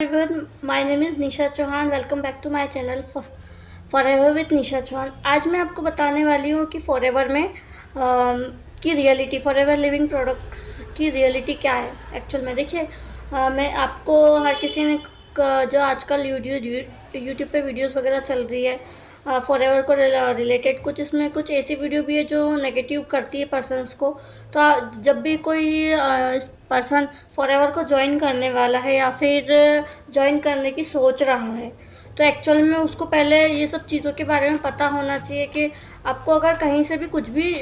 everyone, my name is Nisha Chauhan. Welcome back to my channel forever with Nisha Chauhan. आज मैं आपको बताने वाली हूँ कि फॉरएवर में की रियलिटी, फॉरएवर लिविंग प्रोडक्ट्स की रियलिटी क्या है एक्चुअल में। देखिए, मैं आपको हर किसी ने जो आजकल यूट्यूब पे वीडियोस वगैरह चल रही है फॉरएवर को रिलेटेड, कुछ इसमें कुछ ऐसी वीडियो भी है जो नेगेटिव करती है पर्सन्स को। तो जब भी कोई पर्सन फॉरएवर को ज्वाइन करने वाला है या फिर ज्वाइन करने की सोच रहा है, तो एक्चुअल में उसको पहले ये सब चीज़ों के बारे में पता होना चाहिए कि आपको अगर कहीं से भी कुछ भी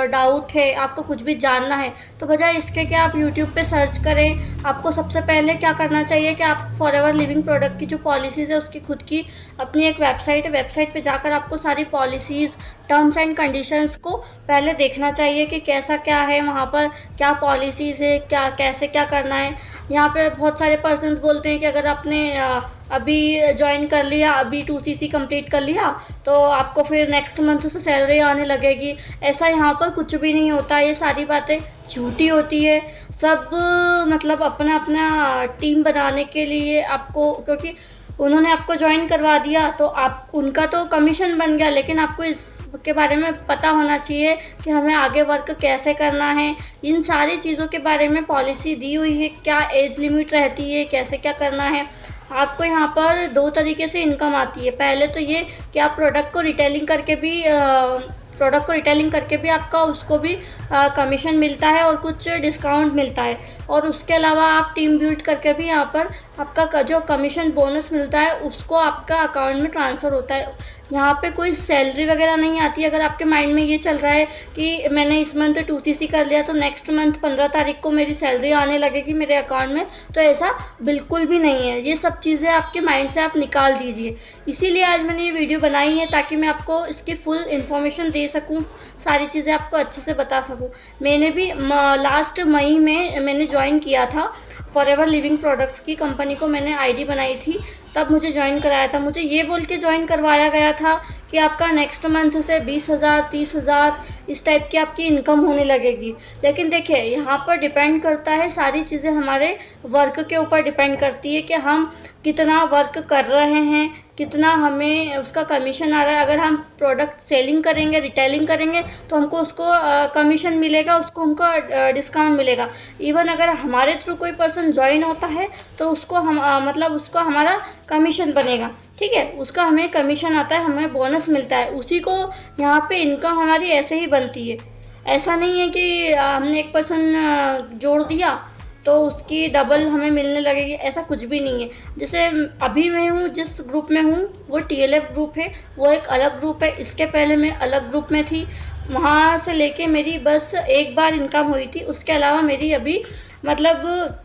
डाउट है, आपको कुछ भी जानना है, तो बजाय इसके कि आप यूट्यूब पे सर्च करें, आपको सबसे पहले क्या करना चाहिए कि आप फॉरएवर लिविंग प्रोडक्ट की जो पॉलिसीज़ है उसकी खुद की अपनी एक वेबसाइट है, वेबसाइट पे जाकर आपको सारी पॉलिसीज़, टर्म्स एंड कंडीशंस को पहले देखना चाहिए कि कैसा क्या है, वहाँ पर क्या पॉलिसीज़ है, क्या कैसे क्या करना है। यहाँ पे बहुत सारे पर्सन्स बोलते हैं कि अगर आपने अभी ज्वाइन कर लिया, अभी 2CC कंप्लीट कर लिया, तो आपको फिर नेक्स्ट मंथ से सैलरी आने लगेगी। ऐसा यहाँ पर कुछ भी नहीं होता, ये सारी बातें झूठी होती है। सब मतलब अपना अपना टीम बनाने के लिए आपको, क्योंकि उन्होंने आपको ज्वाइन करवा दिया तो आप उनका तो कमीशन बन गया, लेकिन आपको इसके बारे में पता होना चाहिए कि हमें आगे वर्क कैसे करना है। इन सारी चीज़ों के बारे में पॉलिसी दी हुई है, क्या एज लिमिट रहती है, कैसे क्या करना है। आपको यहाँ पर दो तरीके से इनकम आती है। पहले तो ये कि आप प्रोडक्ट को रिटेलिंग करके भी आपका उसको भी कमीशन मिलता है और कुछ डिस्काउंट मिलता है। और उसके अलावा आप टीम बिल्ड करके भी यहाँ पर आपका जो कमीशन बोनस मिलता है उसको आपका अकाउंट में ट्रांसफ़र होता है। यहाँ पे कोई सैलरी वगैरह नहीं आती। अगर आपके माइंड में ये चल रहा है कि मैंने इस मंथ 2CC कर लिया तो नेक्स्ट मंथ 15 तारीख को मेरी सैलरी आने लगेगी मेरे अकाउंट में, तो ऐसा बिल्कुल भी नहीं है। ये सब चीज़ें आपके माइंड से आप निकाल दीजिए। इसीलिए आज मैंने ये वीडियो बनाई है ताकि मैं आपको इसकी फुल इन्फॉर्मेशन दे सकूँ, सारी चीज़ें आपको अच्छे से बता सकूँ। मैंने भी लास्ट मई में मैंने ज्वाइन किया था फॉरएवर लिविंग प्रोडक्ट्स की कंपनी को। मैंने आईडी बनाई थी, तब मुझे ज्वाइन कराया था। मुझे ये बोल के ज्वाइन करवाया गया था कि आपका नेक्स्ट मंथ से 20,000 30,000 इस टाइप की आपकी इनकम होने लगेगी। लेकिन देखिए, यहाँ पर डिपेंड करता है, सारी चीज़ें हमारे वर्क के ऊपर डिपेंड करती है कि हम कितना वर्क कर रहे हैं, कितना हमें उसका कमीशन आ रहा है। अगर हम प्रोडक्ट सेलिंग करेंगे, रिटेलिंग करेंगे, तो हमको उसको कमीशन मिलेगा, उसको हमको डिस्काउंट मिलेगा। इवन अगर हमारे थ्रू कोई पर्सन ज्वाइन होता है तो उसको हम मतलब उसको हमारा कमीशन बनेगा, ठीक है, उसका हमें कमीशन आता है, हमें बोनस मिलता है। उसी को यहाँ पे इनकम हमारी ऐसे ही बनती है। ऐसा नहीं है कि हमने एक पर्सन जोड़ दिया तो उसकी डबल हमें मिलने लगेगी, ऐसा कुछ भी नहीं है। जैसे अभी मैं हूँ, जिस ग्रुप में हूँ वो TLF ग्रुप है, वो एक अलग ग्रुप है। इसके पहले मैं अलग ग्रुप में थी, वहाँ से लेके मेरी बस एक बार इनकम हुई थी। उसके अलावा मेरी अभी मतलब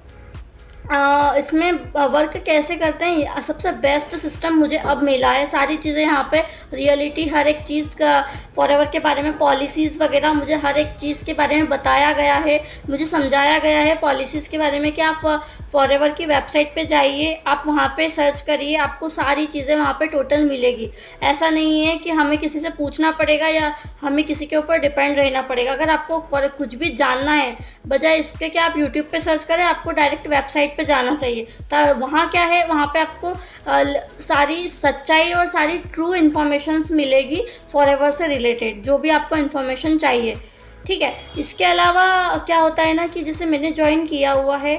इसमें वर्क कैसे करते हैं, सबसे बेस्ट सिस्टम मुझे अब मिला है। सारी चीज़ें यहाँ पे रियलिटी, हर एक चीज़ का फॉरएवर के बारे में, पॉलिसीज़ वगैरह, मुझे हर एक चीज़ के बारे में बताया गया है, मुझे समझाया गया है पॉलिसीज़ के बारे में कि आप फॉरएवर की वेबसाइट पे जाइए, आप वहाँ पे सर्च करिए, आपको सारी चीज़ें वहाँ पे टोटल मिलेगी। ऐसा नहीं है कि हमें किसी से पूछना पड़ेगा या हमें किसी के ऊपर डिपेंड रहना पड़ेगा। अगर आपको कुछ भी जानना है, बजाय इसके कि आप यूट्यूब पे सर्च करें, आपको डायरेक्ट वेबसाइट पे जाना चाहिए। तो वहाँ क्या है, वहाँ पे आपको सारी सच्चाई और सारी ट्रू इन्फॉर्मेशंस मिलेगी फॉरएवर से रिलेटेड, जो भी आपको इन्फॉर्मेशन चाहिए, ठीक है। इसके अलावा क्या होता है ना कि जैसे मैंने ज्वाइन किया हुआ है,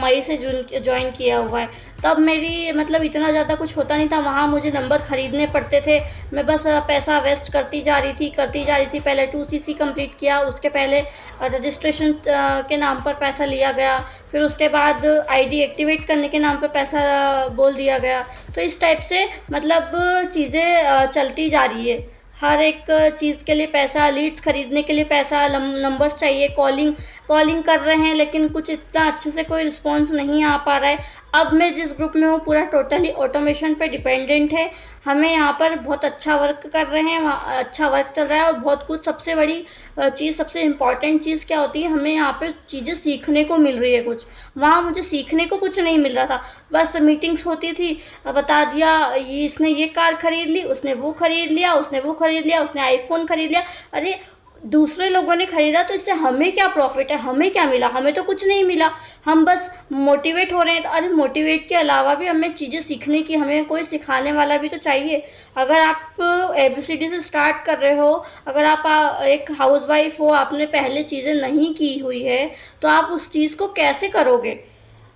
मई से जून ज्वाइन किया हुआ है, तब मेरी मतलब इतना ज़्यादा कुछ होता नहीं था। वहाँ मुझे नंबर ख़रीदने पड़ते थे, मैं बस पैसा वेस्ट करती जा रही थी। पहले 2CC कंप्लीट किया, उसके पहले रजिस्ट्रेशन के नाम पर पैसा लिया गया, फिर उसके बाद आईडी एक्टिवेट करने के नाम पर पैसा बोल दिया गया। तो इस टाइप से मतलब चीज़ें चलती जा रही है। हर एक चीज़ के लिए पैसा, लीड्स खरीदने के लिए पैसा, नंबर्स चाहिए, कॉलिंग कर रहे हैं लेकिन कुछ इतना अच्छे से कोई रिस्पांस नहीं आ पा रहा है। अब मैं जिस ग्रुप में हूँ पूरा टोटली ऑटोमेशन पे डिपेंडेंट है। हमें यहाँ पर बहुत अच्छा वर्क कर रहे हैं, वहाँ अच्छा वर्क चल रहा है और बहुत कुछ। सबसे बड़ी चीज़, सबसे इम्पॉर्टेंट चीज़ क्या होती है, हमें यहाँ पर चीज़ें सीखने को मिल रही है कुछ। वहाँ मुझे सीखने को कुछ नहीं मिल रहा था, बस मीटिंग्स होती थी, बता दिया ये इसने ये कार खरीद ली, उसने वो खरीद लिया, उसने आईफोन खरीद लिया। अरे दूसरे लोगों ने खरीदा तो इससे हमें क्या प्रॉफिट है, हमें क्या मिला? हमें तो कुछ नहीं मिला, हम बस मोटिवेट हो रहे हैं। तो अरे मोटिवेट के अलावा भी हमें चीज़ें सीखने की, हमें कोई सिखाने वाला भी तो चाहिए। अगर आप ABCD से स्टार्ट कर रहे हो, अगर आप एक हाउसवाइफ हो, आपने पहले चीज़ें नहीं की हुई है, तो आप उस चीज़ को कैसे करोगे?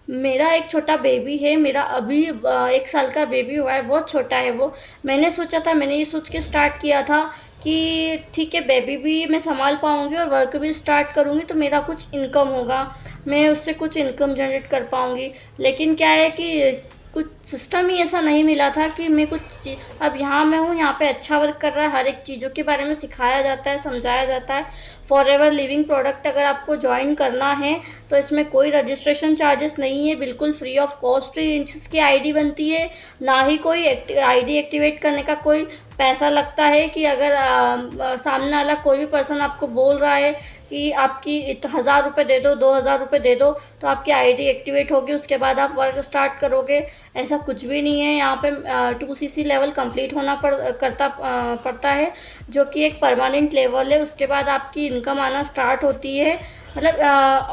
मेरा एक छोटा बेबी है, मेरा अभी 1 साल का बेबी हुआ है, बहुत छोटा है वो। मैंने सोचा था, मैंने ये सोच के स्टार्ट किया था कि ठीक है, बेबी भी मैं संभाल पाऊँगी और वर्क भी स्टार्ट करूँगी तो मेरा कुछ इनकम होगा, मैं उससे कुछ इनकम जनरेट कर पाऊँगी। लेकिन क्या है कि कुछ सिस्टम ही ऐसा नहीं मिला था कि मैं कुछ अब यहाँ मैं हूँ, यहाँ पे अच्छा वर्क कर रहा है, हर एक चीज़ों के बारे में सिखाया जाता है, समझाया जाता है। फॉरएवर लिविंग प्रोडक्ट अगर आपको ज्वाइन करना है तो इसमें कोई रजिस्ट्रेशन चार्जेस नहीं है, बिल्कुल फ्री ऑफ कॉस्ट इसकी आईडी बनती है। ना ही कोई आईडी एक्टिवेट करने का कोई पैसा लगता है कि अगर सामने वाला कोई भी पर्सन आपको बोल रहा है कि आपकी 1,000 रुपये दे दो, 2,000 रुपये दे दो, तो आपकी आईडी एक्टिवेट होगी, उसके बाद आप वर्क स्टार्ट करोगे। ऐसा कुछ भी नहीं है। यहाँ पे 2CC लेवल कंप्लीट होना पड़ता है, जो कि एक परमानेंट लेवल है। उसके बाद आपकी इनकम आना स्टार्ट होती है। मतलब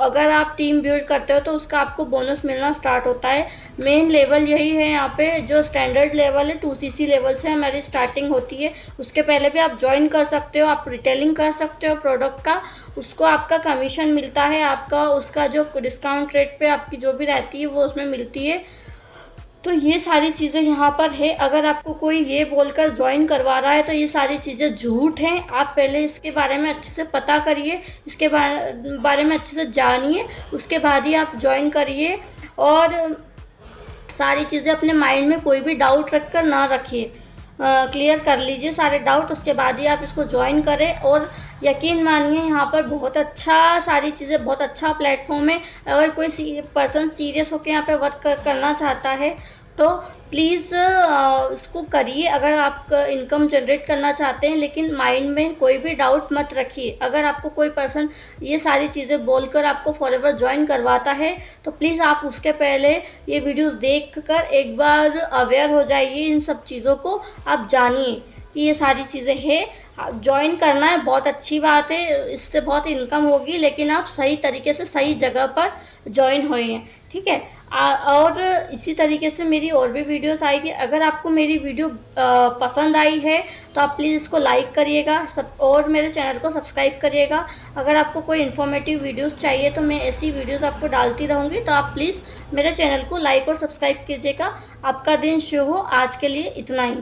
अगर आप टीम बिल्ड करते हो तो उसका आपको बोनस मिलना स्टार्ट होता है। मेन लेवल यही है यहाँ पे, जो स्टैंडर्ड लेवल है 2CC लेवल से हमारी स्टार्टिंग होती है। उसके पहले भी आप ज्वाइन कर सकते हो, आप रिटेलिंग कर सकते हो प्रोडक्ट का, उसको आपका कमीशन मिलता है, आपका उसका जो डिस्काउंट रेट पे आपकी जो भी रहती है वो उसमें मिलती है। तो ये सारी चीज़ें यहाँ पर है। अगर आपको कोई ये बोलकर ज्वाइन करवा रहा है तो ये सारी चीज़ें झूठ हैं। आप पहले इसके बारे में अच्छे से पता करिए, इसके बारे में अच्छे से जानिए, उसके बाद ही आप ज्वाइन करिए। और सारी चीज़ें अपने माइंड में कोई भी डाउट रख कर ना रखिए, क्लियर कर लीजिए सारे डाउट, उसके बाद ही आप इसको ज्वाइन करें। और यकीन मानिए यहाँ पर बहुत अच्छा, सारी चीज़ें बहुत अच्छा प्लेटफॉर्म है। अगर कोई पर्सन सीरियस होकर यहाँ पे वर्क करना चाहता है तो प्लीज़ इसको करिए, अगर आप इनकम जनरेट करना चाहते हैं। लेकिन माइंड में कोई भी डाउट मत रखिए। अगर आपको कोई पर्सन ये सारी चीज़ें बोलकर आपको फॉरएवर ज्वाइन करवाता है तो प्लीज़ आप उसके पहले ये वीडियोस देखकर एक बार अवेयर हो जाइए, इन सब चीज़ों को आप जानिए कि ये सारी चीज़ें हैं। ज्वाइन करना है, बहुत अच्छी बात है, इससे बहुत इनकम होगी, लेकिन आप सही तरीके से सही जगह पर ज्वाइन हुए हैं, ठीक है। और इसी तरीके से मेरी और भी वीडियोस आएगी। अगर आपको मेरी वीडियो पसंद आई है तो आप प्लीज़ इसको लाइक करिएगा, और मेरे चैनल को सब्सक्राइब करिएगा। अगर आपको कोई इन्फॉर्मेटिव वीडियोस चाहिए तो मैं ऐसी वीडियोस आपको डालती रहूँगी, तो आप प्लीज़ मेरे चैनल को लाइक और सब्सक्राइब कीजिएगा। आपका दिन शुभ हो। आज के लिए इतना ही।